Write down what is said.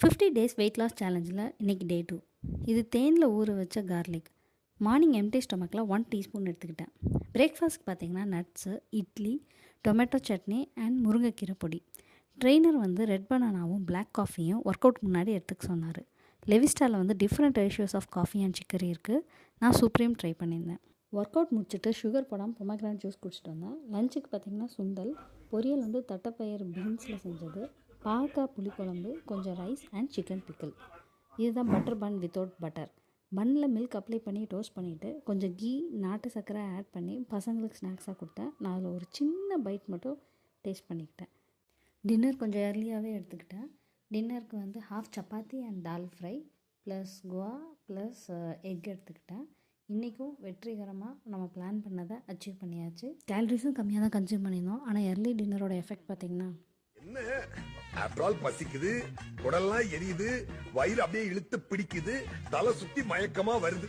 50 days weight loss சேலஞ்சில் இன்றைக்கி டே 2. இது தேனில் ஊற வச்ச கார்லிக். மார்னிங் எம்டி ஸ்டொமக்கில் 1 டீஸ்பூன் எடுத்துக்கிட்டேன். பிரேக்ஃபாஸ்ட்க்கு பார்த்தீங்கன்னா nuts, idli, tomato chutney and முருங்கைக்கீரை பொடி. ட்ரெயினர் வந்து ரெட் பனானாவும் பிளாக் காஃபியும் ஒர்க் அவுட் முன்னாடி எடுத்துக்க சொன்னார். லெவிஸ்டாவில் வந்து different ratios of coffee and chicory இருக்குது. நான் சூப்ரீம் ட்ரை பண்ணியிருந்தேன். ஒர்க் அவுட் முடிச்சுட்டு சுகர் போடாமல் பொமக்ரானட் ஜூஸ் குடிச்சிட்டு வந்தேன். லஞ்சுக்கு பார்த்திங்கன்னா சுண்டல், பொரியல் வந்து தட்டைப்பயிறு பீன்ஸில் செஞ்சது, பாவக்காய் புளிக்குழம்பு, கொஞ்சம் ரைஸ் அண்ட் சிக்கன் பிக்கிள். இதுதான் பட்டர் பன் வித்தவுட் பட்டர். பன்னில் மில்க் அப்ளை பண்ணி டோஸ்ட் பண்ணிவிட்டு கொஞ்சம் கீ, நாட்டு சர்க்கரை ஆட் பண்ணி பசங்களுக்கு ஸ்நாக்ஸாக கொடுத்தேன். நான் அதில் ஒரு சின்ன பைட் மட்டும் டேஸ்ட் பண்ணிக்கிட்டேன். டின்னர் கொஞ்சம் ஏர்லியாகவே எடுத்துக்கிட்டேன். டின்னருக்கு வந்து half chapati and dal fry plus குவா ப்ளஸ் எக் எடுத்துக்கிட்டேன். இன்றைக்கும் வெற்றிகரமாக நம்ம பிளான் பண்ணதை அச்சீவ் பண்ணியாச்சு. கேலரிஸும் கம்மியாக தான் கன்சியூம் பண்ணியிருந்தோம். ஆனால் எர்லி டின்னரோட எஃபெக்ட் பார்த்திங்கன்னா என்ன ஆஃப்டர் ஆல் பசிக்குது, உடல்லாம் எரியுது, வயிறு அப்படியே இழுத்து பிடிக்குது, தலை சுத்தி மயக்கமா வருது.